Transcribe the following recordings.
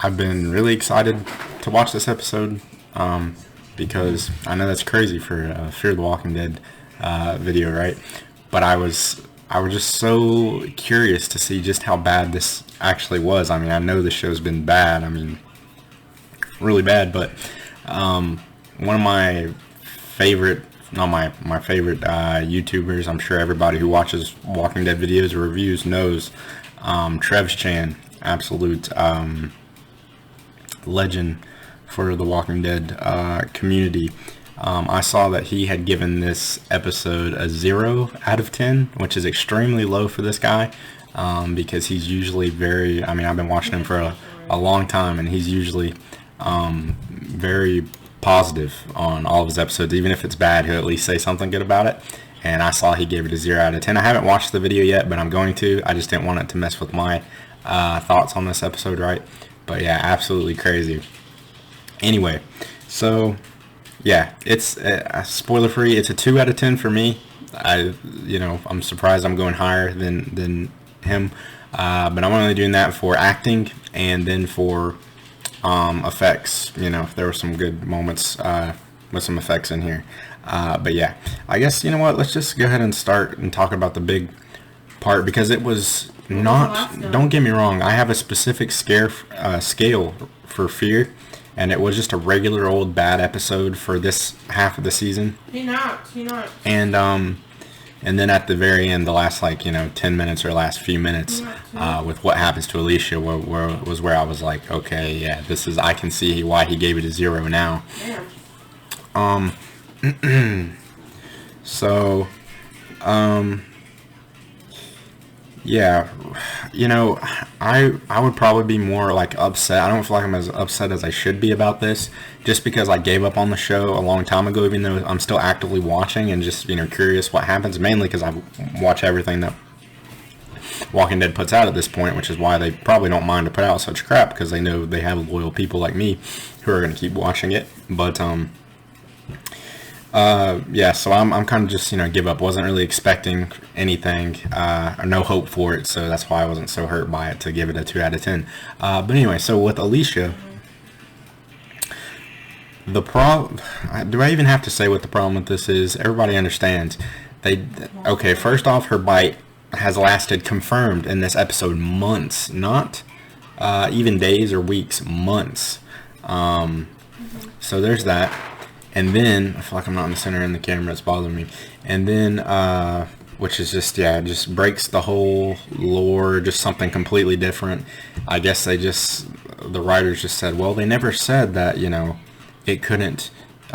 I've been really excited to watch this episode because I know that's crazy for a Fear the Walking Dead video, right? But I was just so curious to see just how bad this actually was. I mean, I know the show's been bad. I mean, really bad, but one of my favorite, not my favorite YouTubers, I'm sure everybody who watches Walking Dead videos or reviews knows, Trev's Chan, absolute legend for the Walking Dead community. I saw that he had given this episode a 0 out of 10, which is extremely low for this guy, because he's usually very, I mean, I've been watching him for a long time, and he's usually very positive on all of his episodes. Even if it's bad, he'll at least say something good about it. And I saw he gave it a 0 out of 10. I haven't watched the video yet, but I'm going to. I just didn't want it to mess with my thoughts on this episode, right? But yeah, absolutely crazy. Anyway, so yeah, it's spoiler free. It's a 2 out of 10 for me. I'm surprised I'm going higher than him, but I'm only doing that for acting and then for effects. There were some good moments with some effects in here, but yeah, I guess let's just go ahead and start and talk about the big part, because it was not, don't get me wrong, I have a specific scale for fear, and it was just a regular old bad episode for this half of the season. He not. And then at the very end, the last 10 minutes or last few minutes, with what happens to Alicia, where I was like, okay, yeah, this is, I can see why he gave it a 0 now. Yeah. So, yeah, I would probably be more upset. I don't feel like I'm as upset as I should be about this, just because I gave up on the show a long time ago, even though I'm still actively watching and just curious what happens, mainly because I watch everything that Walking Dead puts out at this point, which is why they probably don't mind to put out such crap, because they know they have loyal people like me who are going to keep watching it. But yeah, so I'm kind of just, give up. Wasn't really expecting anything, no hope for it, so that's why I wasn't so hurt by it to give it a 2 out of 10. But anyway, so with Alicia, the problem, do I even have to say what the problem with this is? Everybody understands. Okay, first off, her bite has lasted, confirmed in this episode, months, not even days or weeks, months. So there's that. And then, I feel like I'm not in the center in the camera, it's bothering me. And then, which is just, yeah, it just breaks the whole lore, just something completely different. I guess the writers just said, well, they never said that, a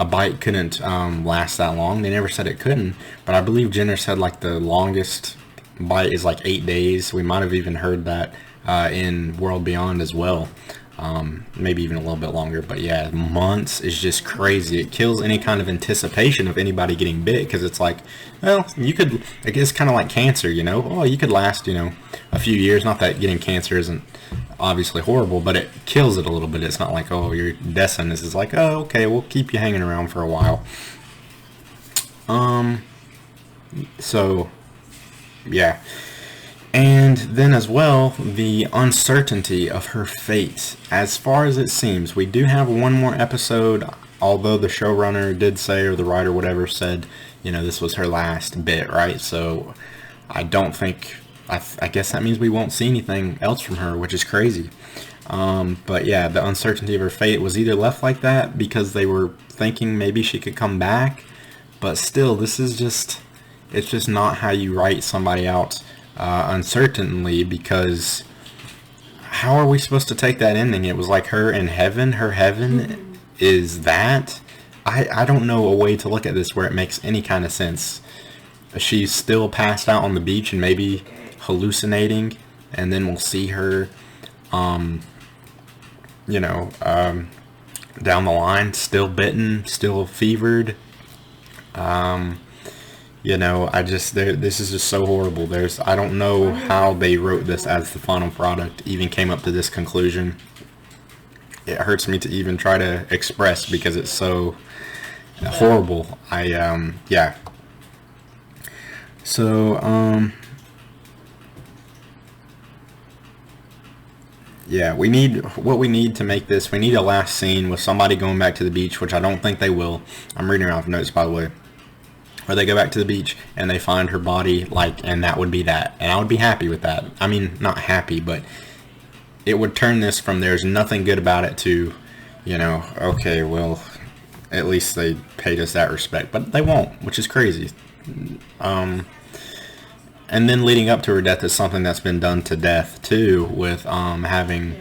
bite couldn't last that long. They never said it couldn't. But I believe Jenner said, the longest bite is 8 days. We might have even heard that in World Beyond as well. Maybe even a little bit longer, but yeah, months is just crazy. It kills any kind of anticipation of anybody getting bit, because it's well, you could, I guess, kind of like cancer, oh, you could last, a few years. Not that getting cancer isn't obviously horrible, but it kills it a little bit. It's not like, oh, you're destined. This is oh, okay, we'll keep you hanging around for a while. So yeah. And then as well, the uncertainty of her fate. As far as it seems, we do have one more episode, although the showrunner did say, or the writer, whatever, said, this was her last bit, right? So I don't think, I guess that means we won't see anything else from her, which is crazy. But yeah, the uncertainty of her fate was either left like that because they were thinking maybe she could come back, but still, this is just, it's just not how you write somebody out uncertainly, because how are we supposed to take that ending? It was her in heaven. Her heaven is that. I don't know a way to look at this where it makes any kind of sense. She's still passed out on the beach and maybe hallucinating, and then we'll see her down the line, still bitten, still fevered. This is just so horrible. I don't know how they wrote this as the final product, even came up to this conclusion. It hurts me to even try to express, because it's so horrible. Yeah. So, Yeah, what we need to make this. We need a last scene with somebody going back to the beach, which I don't think they will. I'm reading off notes, by the way. Where they go back to the beach and they find her body, like, and that would be that. And I would be happy with that. I mean, not happy, but it would turn this from there's nothing good about it to, you know, okay, well, at least they paid us that respect. But they won't, which is crazy. And then leading up to her death is something that's been done to death too, with having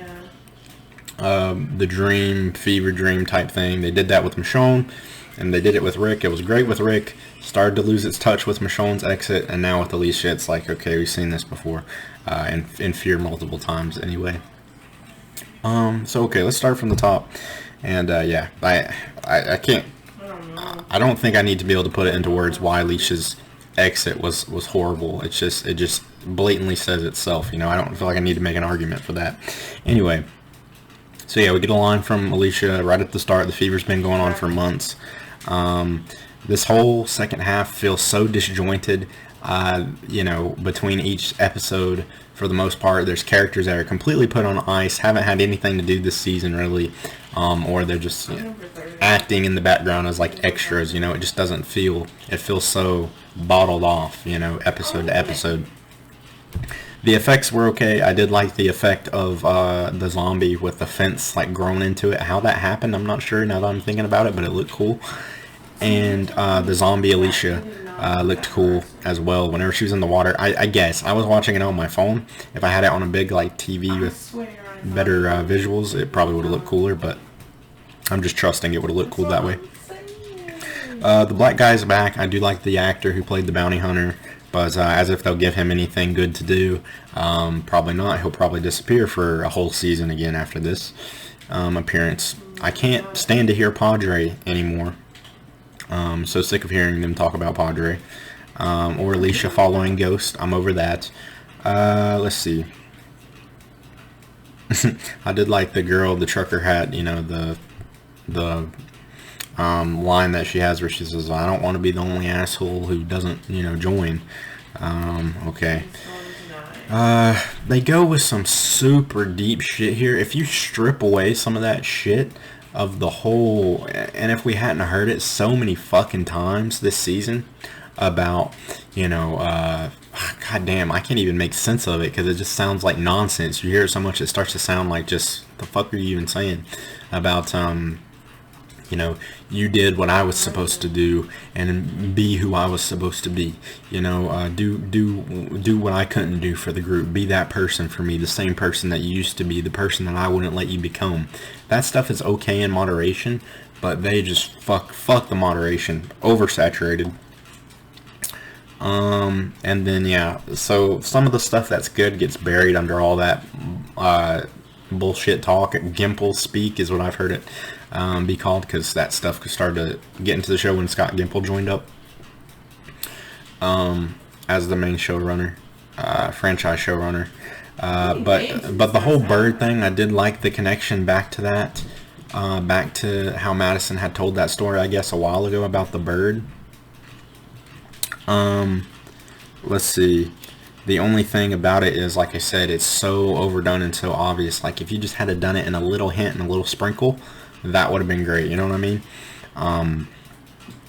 the dream, fever dream type thing. They did that with Michonne, and they did it with Rick. It was great with Rick. Started to lose its touch with Michonne's exit, and now with Alicia, it's like, okay, we've seen this before, and in Fear multiple times anyway. So okay, let's start from the top, and yeah, I can't. I don't think I need to be able to put it into words why Alicia's exit was horrible. It just blatantly says itself, you know. I don't feel like I need to make an argument for that. Anyway, so yeah, we get a line from Alicia right at the start. The fever's been going on for months. This whole second half feels so disjointed, you know, between each episode. For the most part, there's characters that are completely put on ice, haven't had anything to do this season really, or they're just, you know, acting in the background as like extras. You know, it just doesn't feel, it feels so bottled off, you know, episode to episode. The effects were okay. I did like the effect of the zombie with the fence like grown into it. How that happened, I'm not sure now that I'm thinking about it, but it looked cool. And the zombie Alicia looked cool as well whenever she was in the water. I guess I was watching it on my phone. If I had it on a big like TV with better visuals, it probably would have looked cooler, but I'm just trusting it would have looked cool that way. The black guy's back. I do like the actor who played the bounty hunter, but as if they'll give him anything good to do. Probably not. He'll probably disappear for a whole season again after this appearance. I can't stand to hear Padre anymore. So sick of hearing them talk about Padre. Or Alicia following Ghost. I'm over that. Let's see. I did like the girl, the trucker hat, you know, the line that she has where she says, I don't want to be the only asshole who doesn't, you know, join. Okay. They go with some super deep shit here. If you strip away some of that shit of the whole, and if we hadn't heard it so many fucking times this season about, you know, god damn, I can't even make sense of it because it just sounds like nonsense. You hear it so much it starts to sound like just, the fuck are you even saying about, you know, you did what I was supposed to do and be who I was supposed to be. You know, do what I couldn't do for the group. Be that person for me, the same person that you used to be, the person that I wouldn't let you become. That stuff is okay in moderation, but they just fuck the moderation. Oversaturated. And then yeah, so some of the stuff that's good gets buried under all that bullshit talk. Gimple speak is what I've heard it be called, because that stuff started to get into the show when Scott Gimple joined up as the main showrunner, franchise showrunner. But the whole bird thing, I did like the connection back to that, back to how Madison had told that story, I guess, a while ago about the bird. Let's see. The only thing about it is, like I said, it's so overdone and so obvious. Like, if you just had done it in a little hint and a little sprinkle, that would have been great. You know what I mean?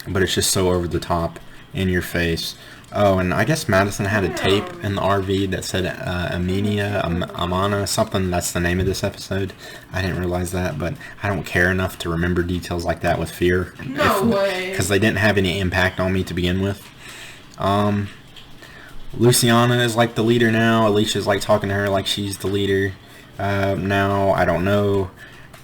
But it's just so over the top, in your face. Oh, and I guess Madison had a tape in the RV that said Amina, something. That's the name of this episode. I didn't realize that, but I don't care enough to remember details like that with Fear. No way. Because they didn't have any impact on me to begin with. Luciana is like the leader now. Alicia's like talking to her like she's the leader now. I don't know.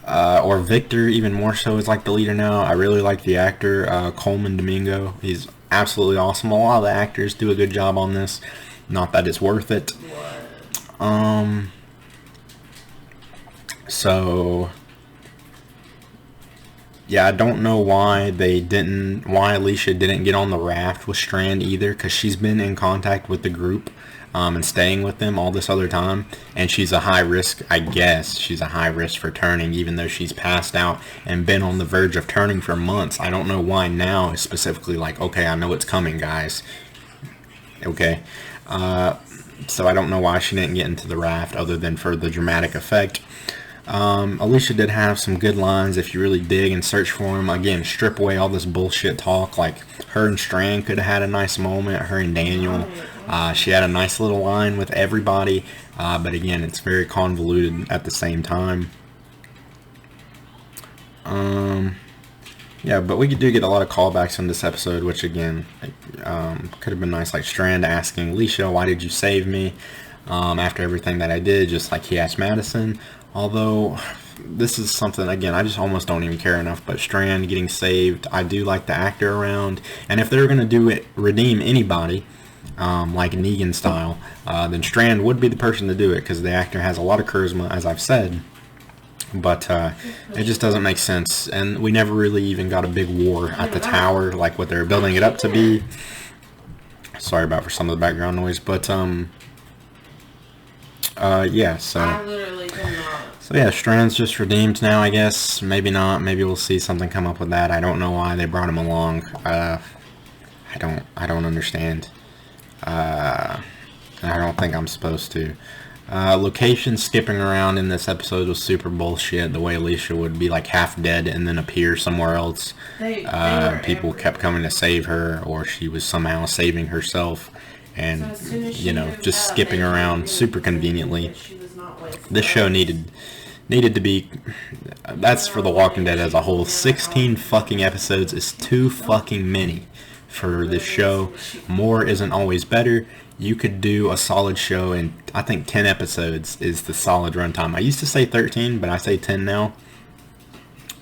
Or Victor, even more so, is like the leader now. I really like the actor, Coleman Domingo. He's absolutely awesome. A lot of the actors do a good job on this. Not that it's worth it. So yeah, I don't know why Alicia didn't get on the raft with Strand either, because she's been in contact with the group and staying with them all this other time, and she's a high risk, I guess she's a high risk for turning, even though she's passed out and been on the verge of turning for months. I don't know why now is specifically like, okay, I know it's coming, guys. Okay. So I don't know why she didn't get into the raft other than for the dramatic effect. Alicia did have some good lines if you really dig and search for them. Again, strip away all this bullshit talk. Like, her and Strand could have had a nice moment. Her and Daniel. She had a nice little line with everybody. But again, it's very convoluted at the same time. Yeah, but we do get a lot of callbacks in this episode, which again, could have been nice. Like Strand asking Alicia, why did you save me? After everything that I did, just like he asked Madison. Although, this is something, again, I just almost don't even care enough. But Strand getting saved, I do like the actor around. And if they're going to do it, redeem anybody, like Negan style, then Strand would be the person to do it. Because the actor has a lot of charisma, as I've said. But it just doesn't make sense. And we never really even got a big war at the tower, like what they're building it up to be. Sorry about for some of the background noise. But, yeah, so... I literally cannot. So yeah, Strand's just redeemed now, I guess. Maybe not. Maybe we'll see something come up with that. I don't know why they brought him along. I don't understand. I don't think I'm supposed to. Location skipping around in this episode was super bullshit. The way Alicia would be like half dead and then appear somewhere else. People kept coming to save her, or she was somehow saving herself. And, you know, just skipping around super conveniently. This show needed to be... That's for The Walking Dead as a whole. 16 fucking episodes is too fucking many for this show. More isn't always better. You could do a solid show in, I think 10 episodes is the solid runtime. I used to say 13, but I say 10 now.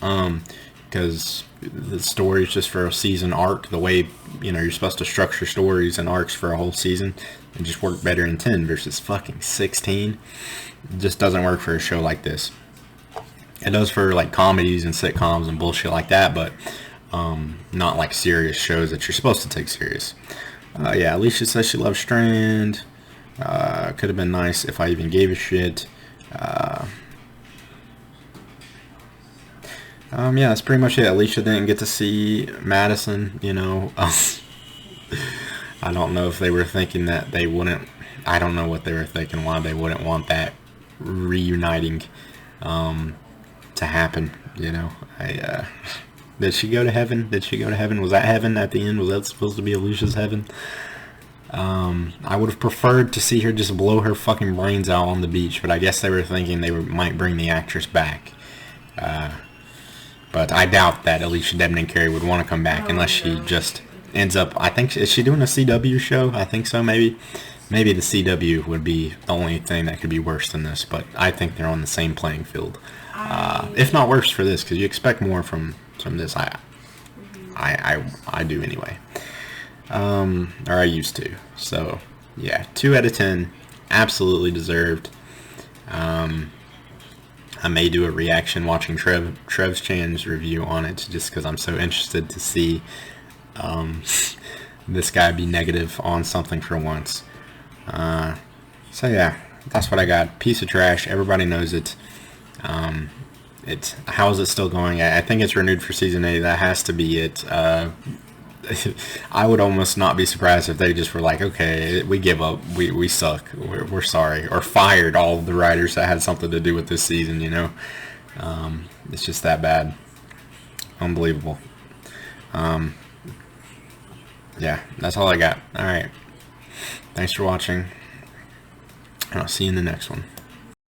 Because the story is just for a season arc. The way, you know, you're supposed to structure stories and arcs for a whole season. It just work better in 10 versus fucking 16. It just doesn't work for a show like this. It does for like comedies and sitcoms and bullshit like that, but not like serious shows that you're supposed to take serious. Yeah, Alicia says she loves Strand. Could have been nice if I even gave a shit. Yeah, that's pretty much it. Alicia didn't get to see Madison, you know. I don't know if they were thinking that they wouldn't... I don't know what they were thinking, why they wouldn't want that reuniting to happen, you know. Did she go to heaven? Did she go to heaven? Was that heaven at the end? Was that supposed to be Alicia's heaven? I would have preferred to see her just blow her fucking brains out on the beach, but I guess they were thinking they might bring the actress back. But I doubt that Alicia Debney-Carey would want to come back unless she just ends up... I think... Is she doing a CW show? I think so, maybe. Maybe the CW would be the only thing that could be worse than this, but I think they're on the same playing field. If not worse for this, because you expect more from this. I do anyway. Or I used to. So, yeah. 2 out of 10. Absolutely deserved. I may do a reaction watching Trev's Chan's review on it, just because I'm so interested to see this guy be negative on something for once. So yeah, that's what I got. Piece of trash. Everybody knows it. How is it still going? I think it's renewed for season 8. That has to be it. I would almost not be surprised if they just were like, okay, we give up, we suck, we're sorry, or fired all of the writers that had something to do with this season, you know. It's just that bad. Unbelievable. Yeah, that's all I got. Alright, thanks for watching, and I'll see you in the next one.